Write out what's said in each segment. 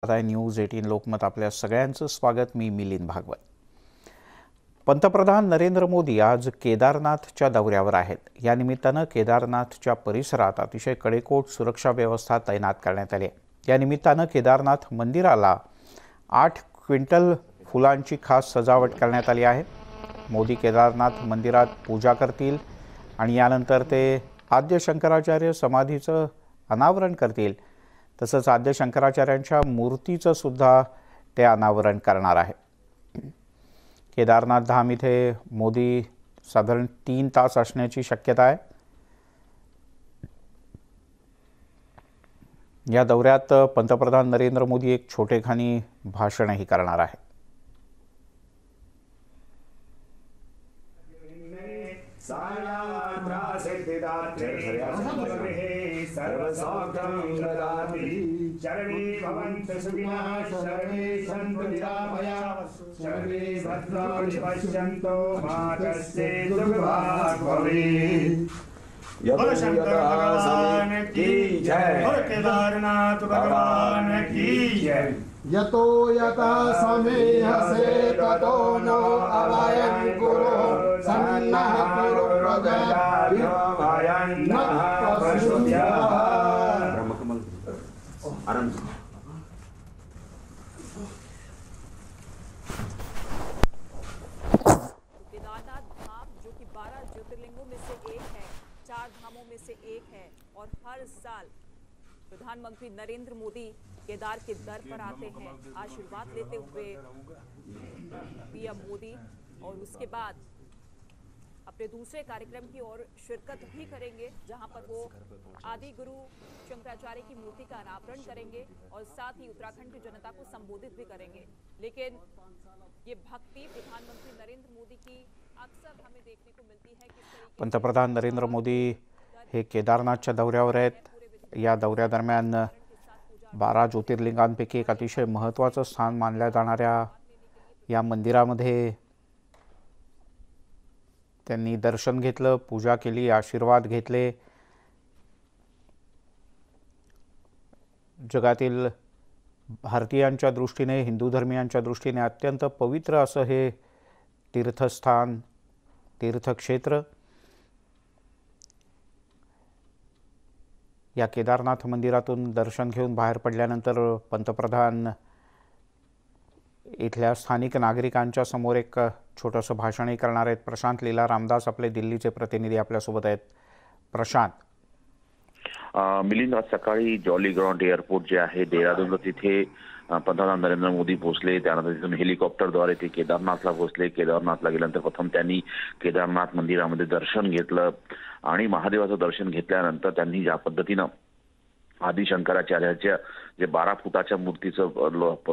आता न्यूज 18 लोकमत आपल्या सगळ्यांचं स्वागत। मी मिलिंद भागवत। पंतप्रधान नरेंद्र मोदी आज केदारनाथच्या दौऱ्यावर आहेत। या निमित्ताने केदारनाथच्या परिसरात अतिशय कडेकोट सुरक्षा व्यवस्था तैनात करण्यात आली आहे। या निमित्ताने केदारनाथ मंदिराला 8 क्विंटल फुलांची खास सजावट करण्यात आली आहे। मोदी केदारनाथ मंदिरात पूजा करतील आणि यानंतर ते आद्य शंकराचार्य समाधीचं अनावरण करतील। तसंच आद्य शंकराचार्यांच्या मूर्तीचं सुद्धा ते अनावरण करणार आहे। केदारनाथ धाम इथे मोदी साधारण 3 तास असण्याची शक्यता आहे। या दौऱ्यात पंतप्रधान नरेंद्र मोदी एक छोटेखानी भाषणही करणार आहे। शरणे भवन्तु सुखिनः शरणे सन्तु निरामयाः शरणे भद्राणि पश्यन्तु मा कश्चित् दुर्भाग् भवेत्। बोलो शंकर भगवान की जय। बोलो केदारनाथ भगवान की जय। यतो यथा समेहसे ततो नो अवयं कुरु सन्नः कुरु प्रजाभ्यः पशुभ्यः। आनंद केदारनाथ धाम जो कि 12 ज्योतिर्लिंगों में से एक है, 4 धामों में से एक है और हर साल प्रधानमंत्री नरेंद्र मोदी केदार के दर पर आते हैं आशीर्वाद लेते हुए पीएम मोदी, और उसके बाद अपने दूसरे कार्यक्रम की ओर शिरकत भी करेंगे जहां पर वो आदि गुरु शंकराचार्य की मूर्ति का अनावरण करेंगे और साथ ही उत्तराखंड की जनता को संबोधित भी करेंगे। लेकिन ये भक्ति प्रधानमंत्री नरेंद्र मोदी की अक्सर हमें देखने को मिलती है कि पंतप्रधान नरेंद्र मोदी हे केदारनाथच्या दौऱ्यावर आहेत। या दौऱ्यादरम्यान 12 ज्योतिर्लिंगांपैकी एक अतिशय महत्त्वाचं स्थान मानल्या जाणाऱ्या या मंदिरामध्ये त्यांनी दर्शन घेतलं, पूजा केली, आशीर्वाद घेतले। जगातील भारतीयांच्या दृष्टीने, हिंदू धर्मीयांच्या दृष्टीने अत्यंत पवित्र असं हे तीर्थस्थान, तीर्थक्षेत्र। या केदारनाथ मंदिरातून दर्शन घेऊन बाहेर पडल्यानंतर पंतप्रधान इथल्या स्थानिक नागरिकांच्या समोर एक छोटंसं भाषणही करणार आहेत। प्रशांत लीला रामदास आपले दिल्लीचे प्रतिनिधी आपल्यासोबत आहेत। प्रशांत, मिलिंद, आज सकाळी जॉली ग्राउंड एअरपोर्ट जे आहे देहरादून तिथे पंतप्रधान नरेंद्र मोदी पोहोचले। त्यानंतर तिथून हेलिकॉप्टरद्वारे ते केदारनाथला पोहोचले। केदारनाथला गेल्यानंतर प्रथम त्यांनी केदारनाथ मंदिरामध्ये दर्शन घेतलं आणि महादेवाचं दर्शन घेतल्यानंतर त्यांनी ज्या पद्धतीनं आदि शंकराचार्याच्या जे 12 फुटाच्या मूर्तीचं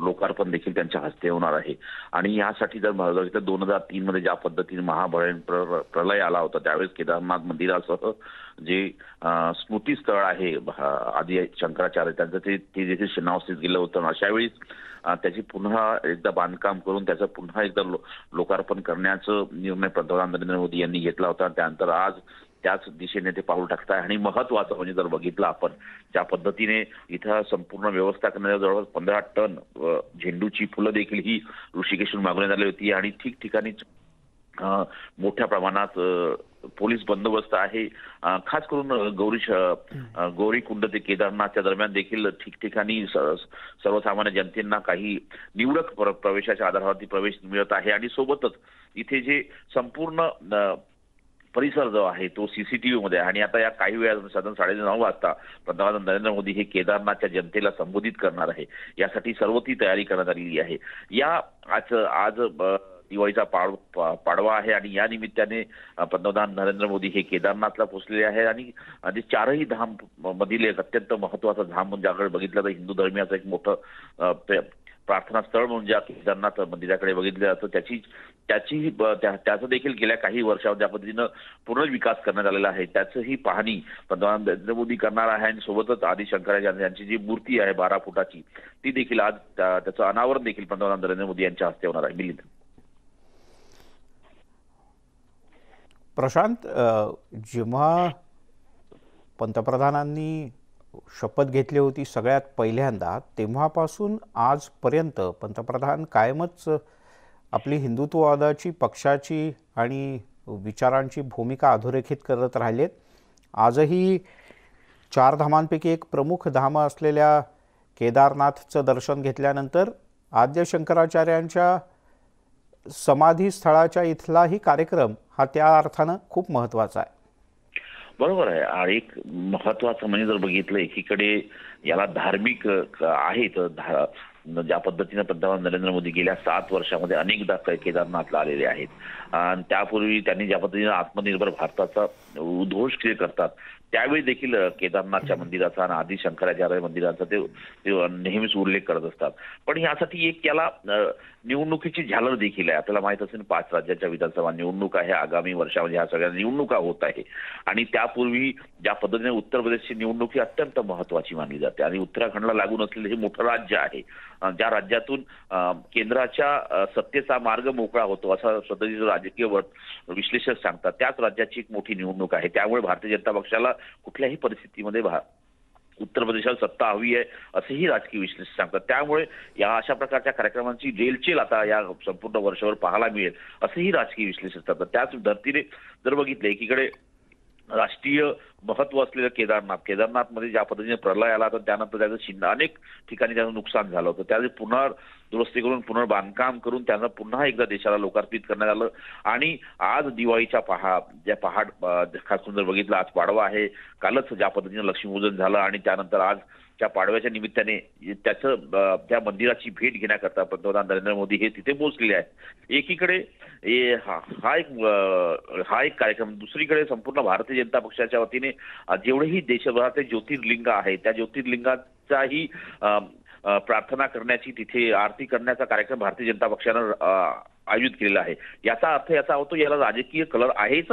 लोकार्पण देखील त्यांच्या हस्ते होणार आहे। आणि यासाठी जर 2003 मध्ये ज्या पद्धतीने महाभयंकर प्रलय आला होता त्यावेळेस केदारनाथ मंदिरासह जे स्मृतीस्थळ आहे आदि शंकराचार्य त्यांचं ते देखील शिनावस्थित गेलं होतं। अशा वेळी त्याची पुन्हा एकदा बांधकाम करून त्याचं पुन्हा एकदा लोकार्पण करण्याचा निर्णय पंतप्रधान नरेंद्र मोदी यांनी घेतला होता। त्यानंतर आज त्याच दिशेने ते पाऊल टाकत आहे। आणि महत्त्वाचं म्हणजे जर बघितलं आपण ज्या पद्धतीने इथं संपूर्ण व्यवस्था करण्याच्या जवळपास 15 टन झेंडूची फुलं देखील ही ऋषिकेशहून मागवण्यात आली होती आणि ठिकठिकाणी मोठ्या प्रमाणात पोलीस बंदोबस्त आहे। खास करून गौरीकुंड ते केदारनाथच्या दरम्यान देखील ठिकठिकाणी सर्वसामान्य जनतेंना काही निवडक प्रवेशाच्या आधारावरती प्रवेश मिळत आहे। आणि सोबतच इथे जे संपूर्ण परिसर जो आहे तो सीसीटीव्ही मध्ये आहे। आणि आता या काही वेळा साधारण 9:30 वाजता पंतप्रधान नरेंद्र मोदी हे केदारनाथच्या जनतेला संबोधित करणार आहे। यासाठी सर्व ती तयारी करण्यात आलेली आहे। आज दिवाळीचा पाडवा आहे आणि या निमित्ताने पंतप्रधान नरेंद्र मोदी हे केदारनाथला पोहोचलेले आहेत। आणि जे 4ही धाम मधील एक अत्यंत महत्त्वाचं धाम म्हणजे अगर बघितलं तर हिंदू धर्मियाचं एक मोठं प्रार्थना स्थळ म्हणून ज्या केदारनाथ मंदिराकडे बघितलं जातं त्याचं देखील गेल्या काही वर्षात ज्या पद्धतीनं पुनर्विकास करण्यात आलेला आहे त्याचंही पाहणी पंतप्रधान नरेंद्र मोदी करणार आहे। आणि सोबतच आदि शंकराचार्य यांची जी मूर्ती आहे 12 फुटाची ती देखील आज त्याचं अनावरण देखील पंतप्रधान नरेंद्र मोदी यांच्या हस्ते होणार आहे। मिलिंद, प्रशांत, जेव्हा पंतप्रधानांनी शपथ घेतली होती सगळ्यात पहिल्यांदा, तेव्हापासून आजपर्यंत पंतप्रधान कायमच आपली हिंदुत्ववादाची, पक्षाची आणि विचारांची भूमिका अधोरेखित करत राहिलेत. आजही 4 धामांपैकी एक प्रमुख धाम असलेल्या केदारनाथचं दर्शन घेतल्यानंतर आद्य शंकराचार्यांच्या समाधी स्थळाच्या इथलाही कार्यक्रम हा त्या अर्थानं खूप महत्त्वाचा आहे. बरोबर आहे. आणि एक महत्वाचं म्हणजे जर बघितलं, एकीकडे याला धार्मिक आहे, तर ज्या पद्धतीने पंतप्रधान नरेंद्र मोदी गेल्या 7 वर्षामध्ये अनेकदा केदारनाथला आलेले आहेत. आणि त्यापूर्वी त्यांनी ज्या पद्धतीने आत्मनिर्भर भारताचा उद्घोष करतात, त्यावेळी देखील केदारनाथच्या मंदिराचा आणि आदि शंकराचार्य मंदिराचा ते नेहमीच उल्लेख करत असतात. पण यासाठी एक याला निवडणुकीची झालर देखील आहे. आपल्याला माहित असेल 5 राज्याच्या विधानसभा निवडणूक आहे आगामी वर्षामध्ये, ह्या सगळ्या निवडणुका होत आहे. आणि त्यापूर्वी ज्या पद्धतीने उत्तर प्रदेशची निवडणूक ही अत्यंत महत्वाची मानली जाते. आणि उत्तराखंडला लागून असलेले हे मोठं राज्य आहे, ज्या राज्यातून केंद्राच्या सत्तेचा मार्ग मोकळा होतो असं पद्धतीचं राजकीय विश्लेषक सांगतात. त्याच राज्याची एक मोठी निवडणूक आहे. त्यामुळे भारतीय जनता पक्षाला कुठल्याही परिस्थितीमध्ये उत्तर प्रदेशात सत्ता हवी आहे असेही राजकीय विश्लेषक सांगतात. त्यामुळे या अशा प्रकारच्या कार्यक्रमांची रेलचेल आता या संपूर्ण वर्षावर पाहायला मिळेल असेही राजकीय विश्लेषक सांगतात. त्याच धर्तीने जर बघितलं, एकीकडे राष्ट्रीय महत्व असलेलं केदारनाथमध्ये ज्या पद्धतीने प्रलय आला तर त्यानंतर त्याचं अनेक ठिकाणी त्याचं नुकसान झालं होतं. त्याचे पुनर्दुरुस्ती करून पुनर्बांधकाम करून त्यांना पुन्हा एकदा देशाला लोकार्पित करण्यात आलं. आणि आज दिवाळीच्या पहाड खास जर बघितलं, आज पाडवा आहे, कालच ज्या पद्धतीने लक्ष्मीपूजन झालं आणि त्यानंतर आज त्या पाडव्याच्या निमित्ताने त्या मंदिराची भेट घेण्याकरता पंतप्रधान नरेंद्र मोदी हे तिथे पोहोचलेले आहेत. एकीकडे हा एक कार्यक्रम, दुसरीकडे संपूर्ण भारतीय जनता पक्षाच्या वतीने जेवढेही देशभरातले ज्योतिर्लिंग आहेत त्या ज्योतिर्लिंगाचाही प्रार्थना करण्याची, तिथे आरती करण्याचा कार्यक्रम भारतीय जनता पक्षानं आयोजित केलेला आहे. याचा अर्थ याचा होतो याला राजकीय कलर आहेच,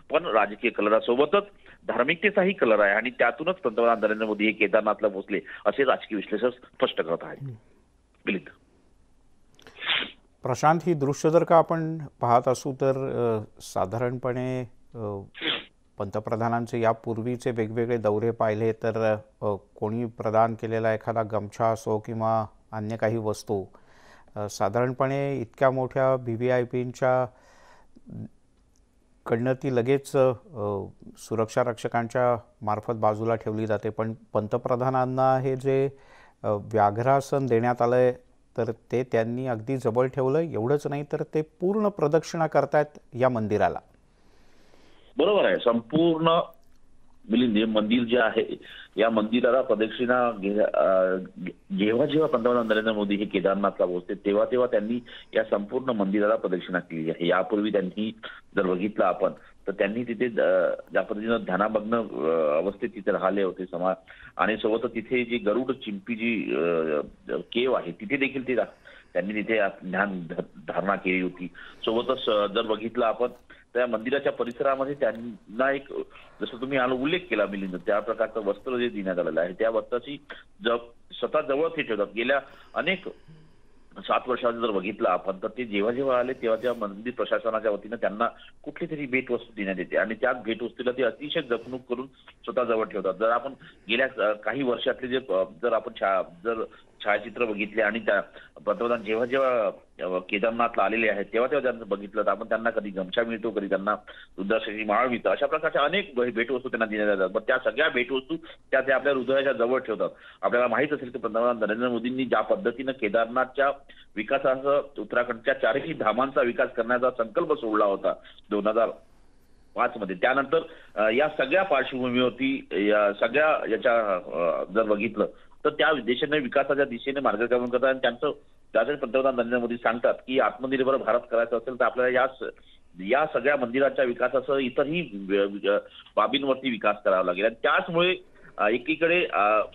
पण राजकीय कलरासोबतच धार्मिकतेचाही कलर आहे. आणि त्यातूनच पंतप्रधान नरेंद्र मोदी हे केदारनाथला पोहोचले असे राजकीय विश्लेषक स्पष्ट करत आहेत. मिलिंद. प्रशांत, ही दृश्य जर का आपण पाहत असू तर साधारणपणे पंतप्रधानांचे यापूर्वीचे वेगवेगळे दौरे पाहिले तर कोणी प्रदान केलेला एखादा गमछा असो किंवा अन्य काही वस्तू साधारणपणे इतक्या मोठ्या VVIPंच्या कडनं ती लगेच सुरक्षा रक्षकांच्या मार्फत बाजूला ठेवली जाते. पण पंतप्रधानांना हे जे व्याघ्रासन देण्यात आलं आहे तर ते त्यांनी अगदी जवळ ठेवलं. एवढंच नाही तर ते पूर्ण प्रदक्षिणा करतायत या मंदिराला. बरोबर आहे. संपूर्ण मिलिंद, मंदिर जे आहे या मंदिराला प्रदक्षिणा जेव्हा पंतप्रधान नरेंद्र मोदी हे केदारनाथला पोहोचते तेव्हा त्यांनी या संपूर्ण मंदिराला प्रदक्षिणा केली आहे. यापूर्वी त्यांनी जर बघितलं आपण तर त्यांनी तिथे ज्या पद्धतीनं ध्यानामग्न अवस्थेत तिथे राहिले होते आणि सोबतच तिथे जी गरुड चिंपी जी केव आहे तिथे देखील त्यांनी तिथे ध्यान धारणा केली होती. सोबतच जर बघितलं आपण त्या मंदिराच्या परिसरामध्ये त्यांना एक, जसं तुम्ही उल्लेख केला मिलिंद, त्या प्रकारचं वस्त्र जे देण्यात आलेलं आहे त्या वस्त्राची स्वतः जवळ ते ठेवतात. गेल्या अनेक 7 वर्षांचं जर बघितलं आपण तर ते जेव्हा आले तेव्हा मंदिर प्रशासनाच्या वतीनं त्यांना कुठली तरी भेटवस्तू देण्यात येते आणि त्याच भेटवस्तूला ते अतिशय जपणूक करून स्वतः जवळ ठेवतात. जर आपण गेल्या काही वर्षातले जर आपण छायाचित्र बघितले आणि त्या पंतप्रधान जेव्हा केदारनाथला आलेले आहेत तेव्हा त्यांना बघितलं तर आपण त्यांना कधी गमछा मिळतो, कधी त्यांना रुद्राक्षाची माळ मिळतं. अशा प्रकारच्या अनेक भेटवस्तू त्यांना देण्यात येतात. पण त्या सगळ्या भेटवस्तू त्या आपल्या हृदयाच्या जवळ ठेवतात. आपल्याला माहित असेल की पंतप्रधान नरेंद्र मोदींनी ज्या पद्धतीनं केदारनाथच्या विकासासह उत्तराखंडच्या 4ही धामांचा विकास करण्याचा संकल्प सोडला होता 2005 मध्ये, त्यानंतर या सगळ्या पार्श्वभूमीवरती या सगळ्या याच्या जर बघितलं तर त्या देशाने विकासाच्या दिशेने मार्गक्रमण करतात. आणि त्याचे पंतप्रधान नरेंद्र मोदी सांगतात की आत्मनिर्भर भारत करायचं असेल तर आपल्याला या सगळ्या मंदिराच्या विकासासह इतरही बाबींवरती विकास करावा लागेल. आणि त्याचमुळे एकीकडे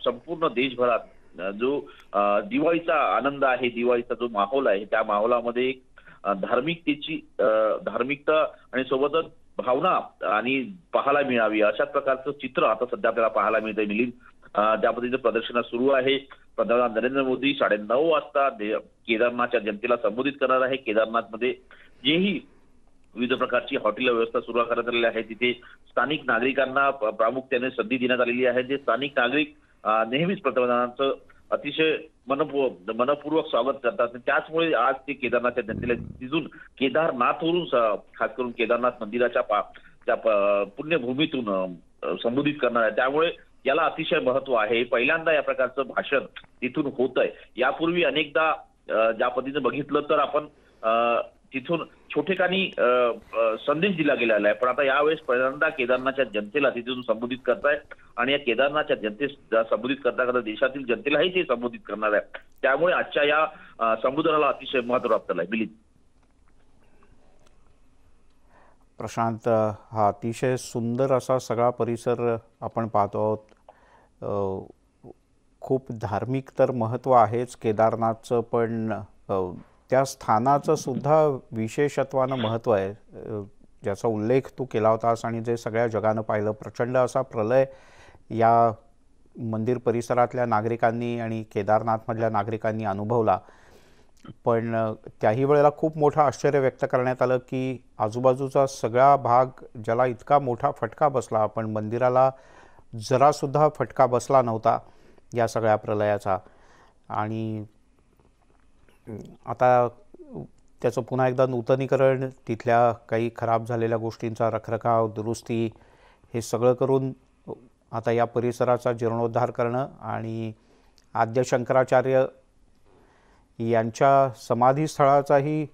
संपूर्ण देशभरात जो दिवाळीचा आनंद आहे, दिवाळीचा जो माहोल आहे त्या माहोलामध्ये एक धार्मिकता आणि सोबतच भावना आणि पाहायला मिळावी अशा प्रकारचं चित्र आता सध्या आपल्याला पाहायला मिळतंय. मिलिंद, त्या पद्धतीचं प्रदर्शन सुरू आहे. पंतप्रधान नरेंद्र मोदी 9:30 वाजता केदारनाथच्या जनतेला संबोधित करणार आहे. केदारनाथमध्ये जेही विविध प्रकारची हॉटेल व्यवस्था सुरू करण्यात आलेली आहे तिथे स्थानिक नागरिकांना प्रामुख्याने संधी देण्यात आलेली आहे. जे स्थानिक नागरिक नेहमीच पंतप्रधानांचं अतिशय मनपूर्वक स्वागत करतात. त्याचमुळे आज ते केदारनाथच्या जनतेला तिथून केदारनाथवरून खास करून केदारनाथ मंदिराच्या पुण्यभूमीतून संबोधित करणार आहे. त्यामुळे याला अतिशय महत्व आहे. पहिल्यांदा या प्रकारचं भाषण तिथून होत आहे. यापूर्वी अनेकदा ज्या पद्धतीने बघितलं तर आपण तिथून छोटेखानी संदेश दिला गेलेला आहे, पण आता यावेळेस पहिल्यांदा केदारनाथच्या जनतेला तिथून संबोधित करताय आणि या केदारनाथच्या जनतेस संबोधित करता करता देशातील जनतेलाही ते संबोधित करणार आहे. त्यामुळे आजच्या या संबोधनाला अतिशय महत्व प्राप्त आहे. प्रशांत, हा अतिशय सुंदर असा सगळा परिसर आपण पाहतो आहोत. खूप धार्मिक तर महत्त्व आहेच केदारनाथचं, पण त्या स्थानाचं सुद्धा विशेषत्वानं महत्त्व आहे, ज्याचा उल्लेख तू केला होतास आणि जे सगळ्या जगानं पाहिलं. प्रचंड असा प्रलय या मंदिर परिसरातल्या नागरिकांनी आणि केदारनाथमधल्या नागरिकांनी अनुभवला. पण त्याही वेळेला खूप मोठं आश्चर्य व्यक्त करण्यात आलं की आजूबाजूचा सगळा भाग ज्याला इतका मोठा फटका बसला, पण मंदिराला जरासुद्धा फटका बसला नव्हता या सगळ्या प्रलयाचा. आणि आता त्याचं पुन्हा एकदा नूतनीकरण, तिथल्या काही खराब झालेल्या गोष्टींचा रखरखाव, दुरुस्ती, हे सगळं करून आता या परिसराचा जीर्णोद्धार करणं आणि आद्य शंकराचार्य यांच्या समाधीस्थळाचाही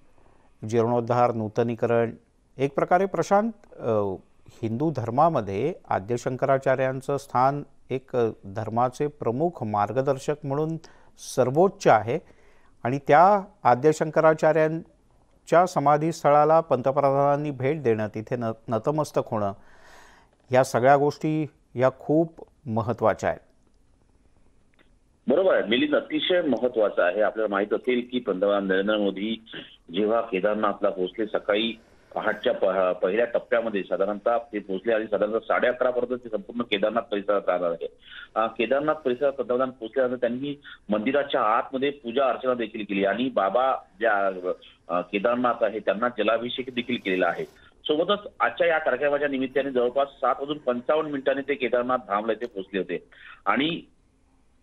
जीर्णोद्धार, नूतनीकरण. एक प्रकारे प्रशांत, हिंदू धर्मामध्ये आद्य शंकराचार्यांचं स्थान एक धर्माचे प्रमुख मार्गदर्शक म्हणून सर्वोच्च आहे आणि त्या आद्य शंकराचार्यांच्या समाधीस्थळाला पंतप्रधानांनी भेट देणं, तिथे नतमस्तक होणं, या सगळ्या गोष्टी या खूप महत्त्वाच्या आहेत. बरोबर आहे मिलिंद, अतिशय महत्वाचं आहे. आपल्याला माहित असेल की पंतप्रधान नरेंद्र मोदी जेव्हा केदारनाथला पोहोचले, सकाळी पहाटच्या पहिल्या टप्प्यामध्ये साधारणतः ते पोहोचले आणि साधारणतः 11:30 पर्यंत ते संपूर्ण केदारनाथ परिसरात राहणार आहे. केदारनाथ परिसरात पंतप्रधान पोहोचल्यानंतर त्यांनी मंदिराच्या आतमध्ये पूजा अर्चना देखील केली आणि बाबा ज्या केदारनाथ आहे त्यांना जलाभिषेक देखील केलेला आहे. सोबतच आजच्या या कार्यक्रमाच्या निमित्ताने जवळपास 7:55 ते केदारनाथ धामला इथे पोहोचले होते आणि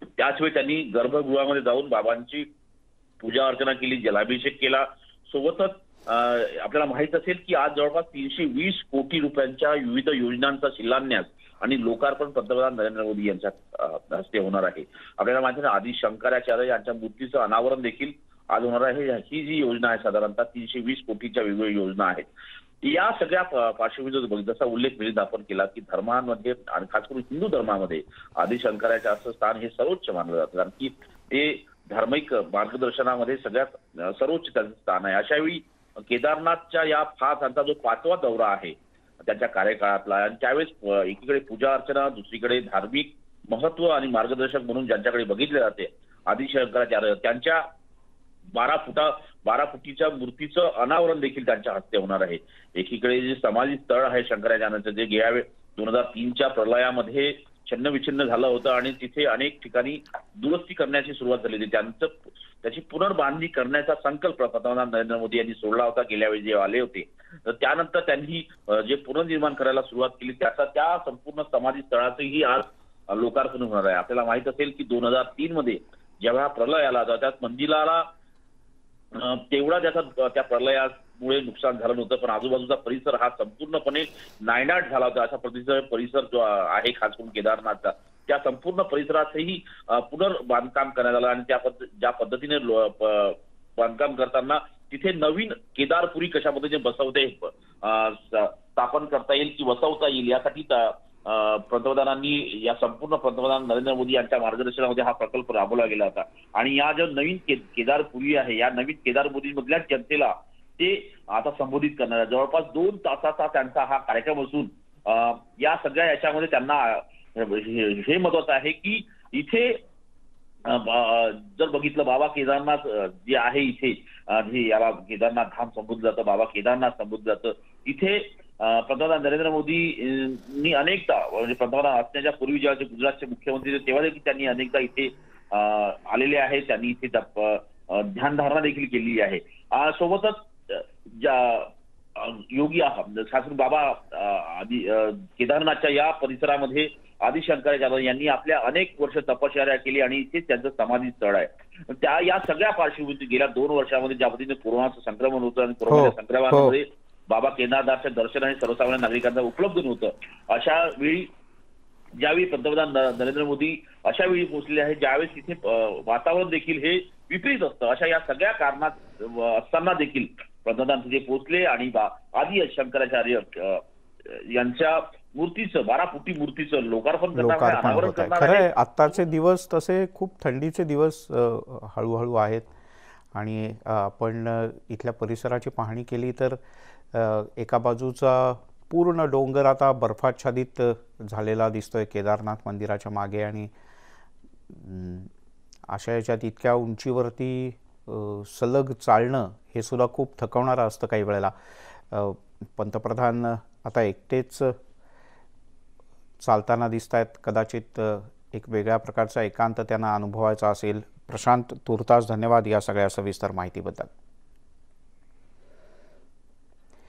त्याचवेळी त्यांनी गर्भगृहामध्ये जाऊन बाबांची पूजा अर्चना केली, जलाभिषेक केला. सोबतच आपल्याला माहित असेल की आज जवळपास 320 कोटी रुपयांच्या विविध योजनांचा शिलान्यास आणि लोकार्पण पंतप्रधान नरेंद्र मोदी यांच्या हस्ते होणार आहे. आपल्याला माहिती आहे आदि शंकराचार्य यांच्या मूर्तीचं अनावरण देखील आज होणार आहे. ही जी योजना आहे साधारणतः 320 कोटीच्या वेगवेगळ्या योजना आहेत. या सगळ्या पार्श्वभूमीवर बघितलं जसा उल्लेख मिलिंद आपण केला की धर्मांमध्ये आणि खास करून हिंदू धर्मामध्ये आदि शंकराचार्याचं स्थान हे सर्वोच्च मानलं जातं, कारण की ते धार्मिक मार्गदर्शनामध्ये सगळ्यात सर्वोच्च त्याचं स्थान आहे. अशावेळी केदारनाथच्या या त्यांचा जो 5वा दौरा आहे त्याच्या कार्यकाळातला, आणि त्यावेळेस एकीकडे पूजा अर्चना, दुसरीकडे धार्मिक महत्व आणि मार्गदर्शक म्हणून ज्यांच्याकडे बघितले जाते आदि शंकराचार्य, त्यांच्या 12 फुटीच्या मूर्तीचं अनावरण देखील त्यांच्या हस्ते होणार आहे. एकीकडे जे समाधी स्थळ आहे शंकराचार्यांचं, जे गेल्या 2003च्या प्रलयामध्ये छिन्नविछिन्न झालं होतं आणि तिथे अनेक ठिकाणी दुरुस्ती करण्याची सुरुवात झाली होती, त्याची पुनर्बांधणी करण्याचा संकल्प पंतप्रधान नरेंद्र मोदी यांनी सोडला होता गेल्या वेळी जेव्हा आले होते. तर त्यानंतर त्यांनी जे पुनर्निर्माण करायला सुरुवात केली त्या संपूर्ण समाधी स्थळाचंही आज लोकार्पण होणार आहे. आपल्याला माहित असेल की 2003 मध्ये जेव्हा प्रलय आला होता त्यात मंदिराला तेवढा त्या प्रलयामुळे नुकसान झालं नव्हतं, पण आजूबाजूचा परिसर हा संपूर्णपणे नायनाट झाला होता. अशा पद्धतीचा परिसर जो आहे खास करून केदारनाथचा, त्या संपूर्ण परिसरातही पुनर्बांधकाम करण्यात आलं आणि ज्या पद्धतीने बांधकाम करताना तिथे नवीन केदारपुरी कशा पद्धतीने स्थापन करता येईल की बसवता येईल यासाठी पंतप्रधान नरेंद्र मोदी यांच्या मार्गदर्शनामध्ये हा प्रकल्प राबवला गेला होता. आणि या ज्या नवीन केदारपुरी आहे या नवीन केदारपुरी मधल्या जनतेला ते आता संबोधित करणार आहे. जवळपास 2 तासाचा त्यांचा हा कार्यक्रम असून या सगळ्या याच्यामध्ये त्यांना हे महत्वाचं आहे की इथे जर बघितलं बाबा केदारनाथ जे आहे इथे याला केदारनाथ धाम संबोधलं जातं, बाबा केदारनाथ संबोधलं जातं. इथे पंतप्रधान नरेंद्र मोदींनी अनेकदा म्हणजे पंतप्रधान असण्याच्या पूर्वी जेव्हा गुजरातचे मुख्यमंत्री तेव्हा देखील त्यांनी अनेकदा इथे आलेले आहेत. त्यांनी इथे ध्यानधारणा देखील केलेली आहे. सोबतच योगी शास्त्री बाबा केदारनाथच्या या परिसरामध्ये आदि शंकराचार्य यांनी आपल्या अनेक वर्ष तपश्चर्या केली आणि इथेच त्यांचं समाधी स्थळ आहे. त्या या सगळ्या पार्श्वभूमीत गेल्या 2 वर्षामध्ये ज्या पद्धतीने कोरोनाचं संक्रमण होतं आणि कोरोनाच्या संक्रमणामध्ये बाबा केदारनाथच्या दर्शनाने सर्वसामान्य नागरिकांना उपलब्ध नव्हतं, अशा वेळी ज्यावेळी पंतप्रधान नरेंद्र मोदी अशा वेळी पोहोचलेले आहेत ज्यावेळेस तिथे वातावरण देखील हे विपरीत असतं. अशा या सगळ्या कारणात असताना देखील पंतप्रधान तिथे पोहोचले आणि आदि शंकराचार्य यांच्या मूर्तीचं 12 फुटी मूर्तीचं लोकार्पण करणार. खरंय आत्ताचे दिवस तसे खूप थंडीचे दिवस हळूहळू आहेत आणि आपण इथल्या परिसराची पाहणी केली तर एका बाजूचा पूर्ण डोंगर आता बर्फाच्छादित झालेला दिसतोय केदारनाथ मंदिराच्या मागे आणि अशा याच्यात इतक्या उंचीवरती सलग चालणं हे सुद्धा खूप थकवणारं असतं काही वेळेला. पंतप्रधान आता एकटेच चालताना दिसत आहेत, कदाचित एक वेगळ्या प्रकारचा एकांत त्यांना अनुभवायचा असेल. प्रशांत, तूर्तास धन्यवाद या सगळ्या सविस्तर माहितीबद्दल.